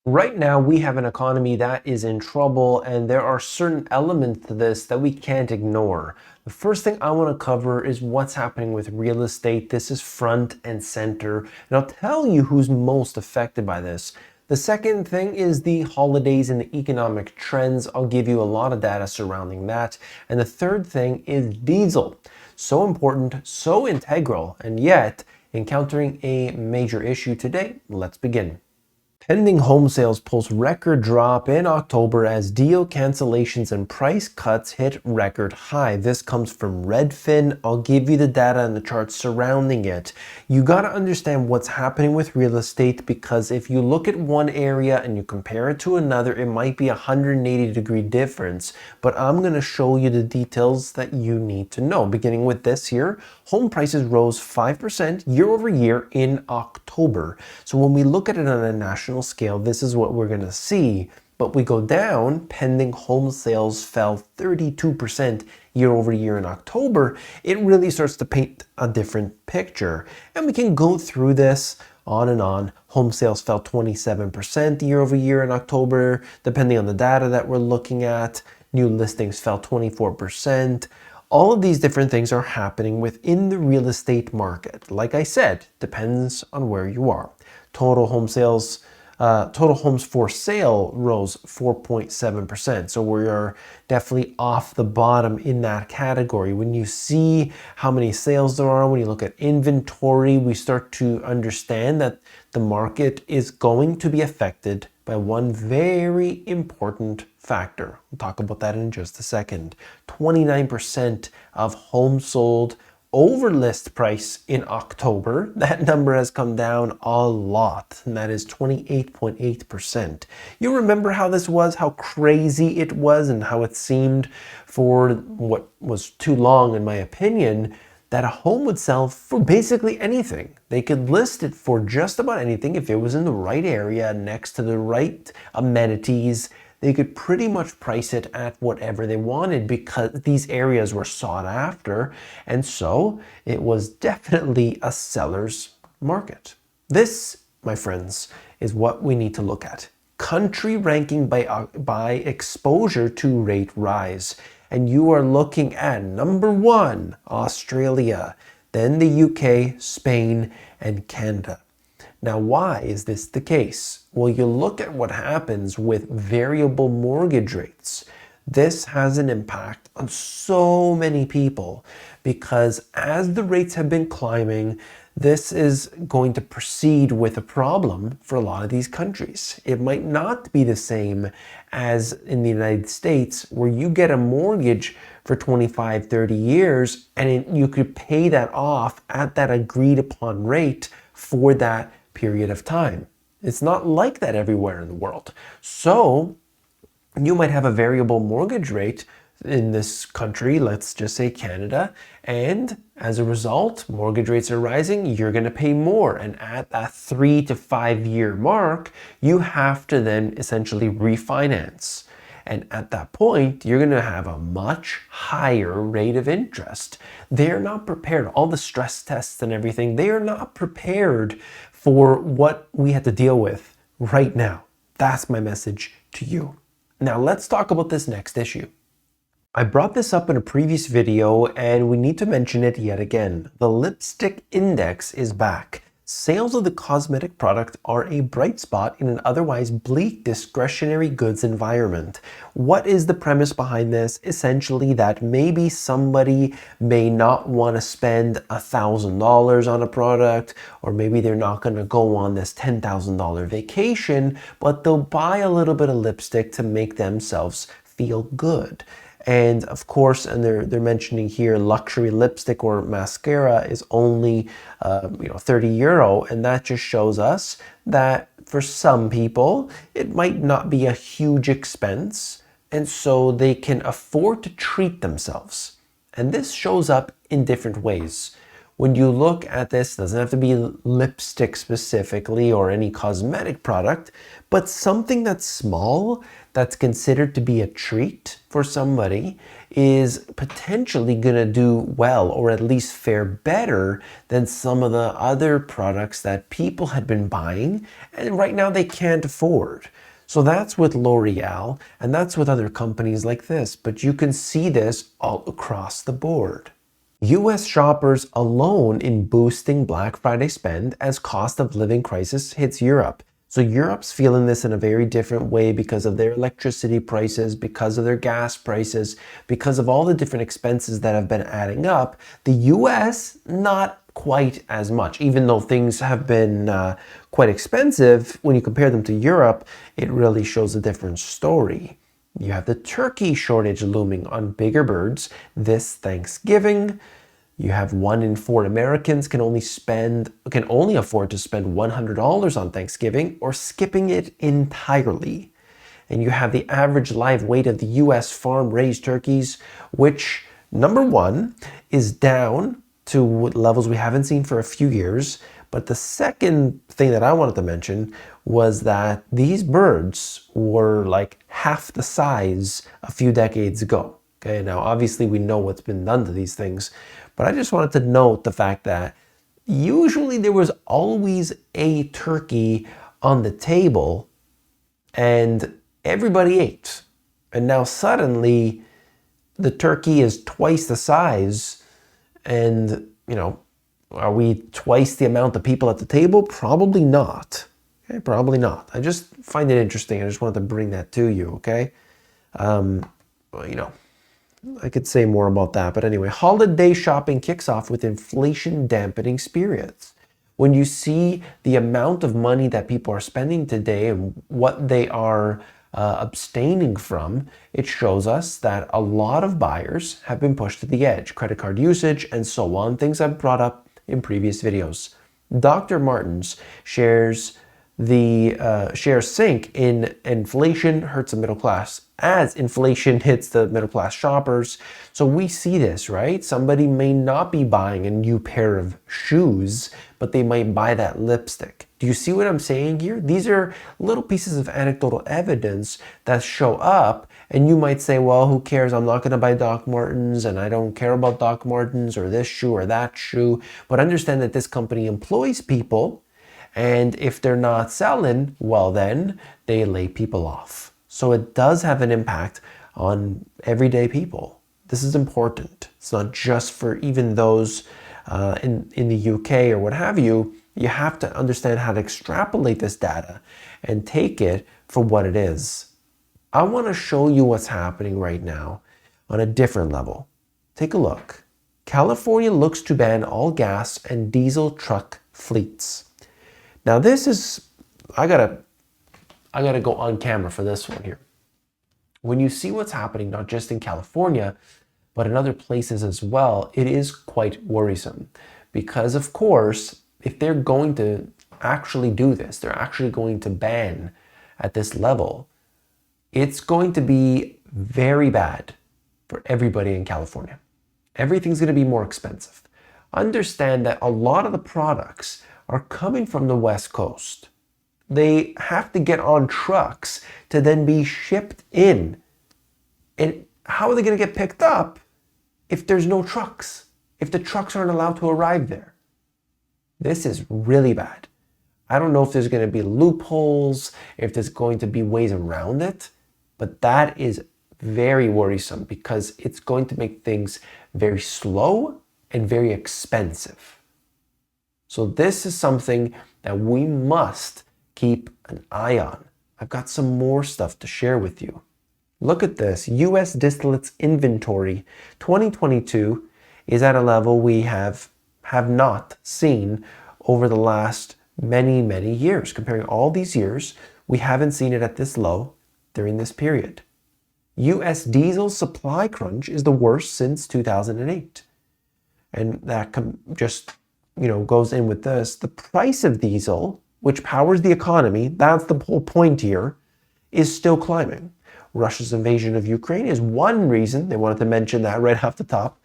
Right now, we have an economy that is in trouble, and there are certain elements to this that we can't ignore. The first thing I want to cover is what's happening with real estate. This is front and center, and I'll tell you who's most affected by this. The second thing is the holidays and the economic trends. I'll give you a lot of data surrounding that. And the third thing is diesel. So important, so integral, and yet encountering a major issue today. Let's begin. Pending home sales post record drop in October as deal cancellations and price cuts hit record high. This comes from Redfin. I'll give you the data and the charts surrounding it. You got to understand what's happening with real estate, because if you look at one area and you compare it to another, it might be a 180-degree difference. But I'm going to show you the details that you need to know. Beginning with this here, home prices rose 5% year over year in October. So when we look at it on a national scale, this is what we're going to see. But we go down, pending home sales fell 32% year over year in October. It really starts to paint a different picture. And we can go through this on and on. Home sales fell 27% year over year in October, depending on the data that we're looking at. New listings fell 24%. All of these different things are happening within the real estate market. Like I said, depends on where you are. Total homes for sale rose 4.7%. So we are definitely off the bottom in that category. When you see how many sales there are, when you look at inventory, we start to understand that the market is going to be affected by one very important factor. We'll talk about that in just a second. 29% of homes sold over list price in October. That number has come down a lot, and that is 28.8%. You remember how this was, how crazy it was, and how it seemed for what was too long, in my opinion, that a home would sell for basically anything. They could list it for just about anything if it was in the right area, next to the right amenities. They could pretty much price it at whatever they wanted because these areas were sought after. And so it was definitely a seller's market. This, my friends, is what we need to look at. Country ranking by exposure to rate rise. And you are looking at number 1, Australia, then the UK, Spain, and Canada. Now, why is this the case? Well, you look at what happens with variable mortgage rates. This has an impact on so many people because as the rates have been climbing, this is going to proceed with a problem for a lot of these countries. It might not be the same as in the United States, where you get a mortgage for 25, 30 years, and you could pay that off at that agreed upon rate for that period of time. It's not like that everywhere in the world. So you might have a variable mortgage rate in this country, let's just say Canada, and as a result, mortgage rates are rising, you're going to pay more. And at that 3 to 5 year mark, you have to then essentially refinance. And at that point, you're going to have a much higher rate of interest. They're not prepared. All the stress tests and everything, they are not prepared for what we have to deal with right now. That's my message to you. Now let's talk about this next issue. I brought this up in a previous video and we need to mention it yet again. The lipstick index is back. Sales of the cosmetic product are a bright spot in an otherwise bleak discretionary goods environment. What is the premise behind this? Essentially that maybe somebody may not want to spend $1,000 on a product, or maybe they're not going to go on this $10,000 vacation, but they'll buy a little bit of lipstick to make themselves feel good. And of course, and they're mentioning here luxury lipstick or mascara is only 30 euro, and that just shows us that for some people it might not be a huge expense, and so they can afford to treat themselves. And this shows up in different ways. When you look at this, it doesn't have to be lipstick specifically or any cosmetic product, but something that's small, that's considered to be a treat for somebody, is potentially going to do well, or at least fare better than some of the other products that people had been buying and right now they can't afford. So that's with L'Oreal, and that's with other companies like this, but you can see this all across the board. US shoppers alone in boosting Black Friday spend as cost of living crisis hits Europe. So Europe's feeling this in a very different way because of their electricity prices, because of their gas prices, because of all the different expenses that have been adding up. The US, not quite as much, even though things have been quite expensive. When you compare them to Europe, it really shows a different story. You have the turkey shortage looming on bigger birds this Thanksgiving. You have 1 in 4 Americans can only afford to spend $100 on Thanksgiving or skipping it entirely. And you have the average live weight of the US farm-raised turkeys, which, number one, is down to levels we haven't seen for a few years. But the second thing that I wanted to mention was that these birds were like half the size a few decades ago. Okay, now obviously we know what's been done to these things, but I just wanted to note the fact that usually there was always a turkey on the table and everybody ate. And now suddenly the turkey is twice the size, and are we twice the amount of people at the table? Probably not. Okay, probably not. I just find it interesting. I just wanted to bring that to you, okay? I could say more about that, but anyway, holiday shopping kicks off with inflation dampening spirits. When you see the amount of money that people are spending today and what they are abstaining from, it shows us that a lot of buyers have been pushed to the edge. Credit card usage and so on, things I've brought up in previous videos. Dr. Martens shares sink in inflation hurts the middle class as inflation hits the middle class shoppers. So we see this, right? Somebody may not be buying a new pair of shoes, but they might buy that lipstick. Do you see what I'm saying here? These are little pieces of anecdotal evidence that show up, and you might say, well, who cares? I'm not going to buy Doc Martens, and I don't care about Doc Martens or this shoe or that shoe. But understand that this company employs people, and if they're not selling, well, then they lay people off. So it does have an impact on everyday people. This is important. It's not just for even those in the UK or what have you. You have to understand how to extrapolate this data and take it for what it is. I want to show you what's happening right now on a different level. Take a look. California looks to ban all gas and diesel truck fleets. Now this is, I gotta go on camera for this one here. When you see what's happening, not just in California, but in other places as well, it is quite worrisome. Because of course, if they're going to actually do this, they're actually going to ban at this level, it's going to be very bad for everybody in California. Everything's going to be more expensive. Understand that a lot of the products are coming from the West Coast. They have to get on trucks to then be shipped in. And how are they going to get picked up if there's no trucks? If the trucks aren't allowed to arrive there? This is really bad. I don't know if there's going to be loopholes, if there's going to be ways around it, but that is very worrisome because it's going to make things very slow and very expensive. So this is something that we must keep an eye on. I've got some more stuff to share with you. Look at this. US distillates inventory 2022 is at a level we have not seen over the last many years. Comparing all these years, we haven't seen it at this low during this period. US diesel supply crunch is the worst since 2008. And that just goes in with this. The price of diesel, which powers the economy, that's the whole point here, is still climbing. Russia's invasion of Ukraine is one reason, they wanted to mention that right off the top,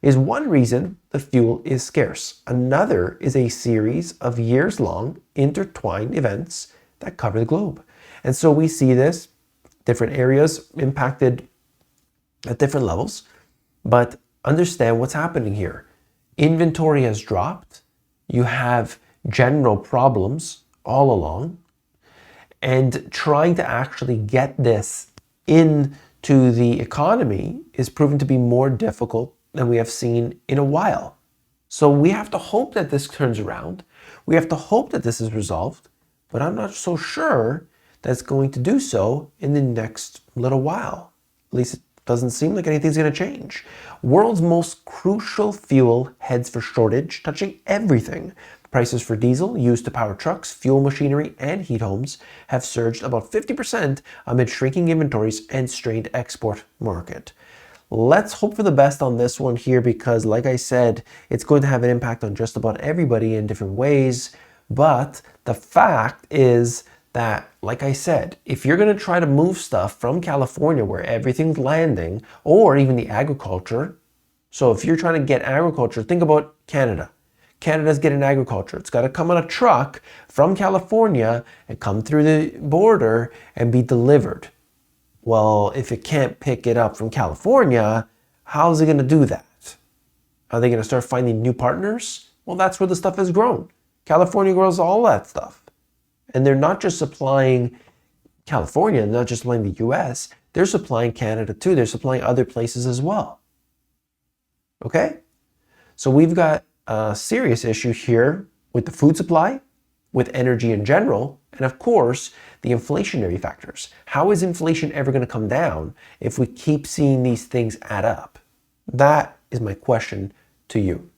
is one reason the fuel is scarce. Another is a series of years-long intertwined events that cover the globe. And so we see this, different areas impacted at different levels, but understand what's happening here. Inventory has dropped. You have general problems all along. And trying to actually get this into the economy is proven to be more difficult than we have seen in a while. So we have to hope that this turns around. We have to hope that this is resolved, but I'm not so sure that it's going to do so in the next little while. At least it doesn't seem like anything's going to change. World's most crucial fuel heads for shortage, touching everything. Prices for diesel used to power trucks, fuel machinery, and heat homes have surged about 50% amid shrinking inventories and strained export market. Let's hope for the best on this one here because, like I said, it's going to have an impact on just about everybody in different ways. But the fact is that, like I said, if you're going to try to move stuff from California where everything's landing, or even the agriculture, so if you're trying to get agriculture, think about Canada. Canada's getting agriculture. It's got to come on a truck from California and come through the border and be delivered. Well, if it can't pick it up from California, how's it going to do that? Are they going to start finding new partners? Well, that's where the stuff has grown. California grows all that stuff. And they're not just supplying California, not just supplying the US, they're supplying Canada too. They're supplying other places as well. Okay? So we've got a serious issue here with the food supply, with energy in general, and of course, the inflationary factors. How is inflation ever going to come down if we keep seeing these things add up? That is my question to you.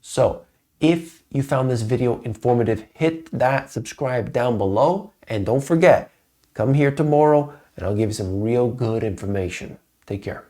So, if you found this video informative, hit that subscribe down below, and don't forget, come here tomorrow and I'll give you some real good information. Take care.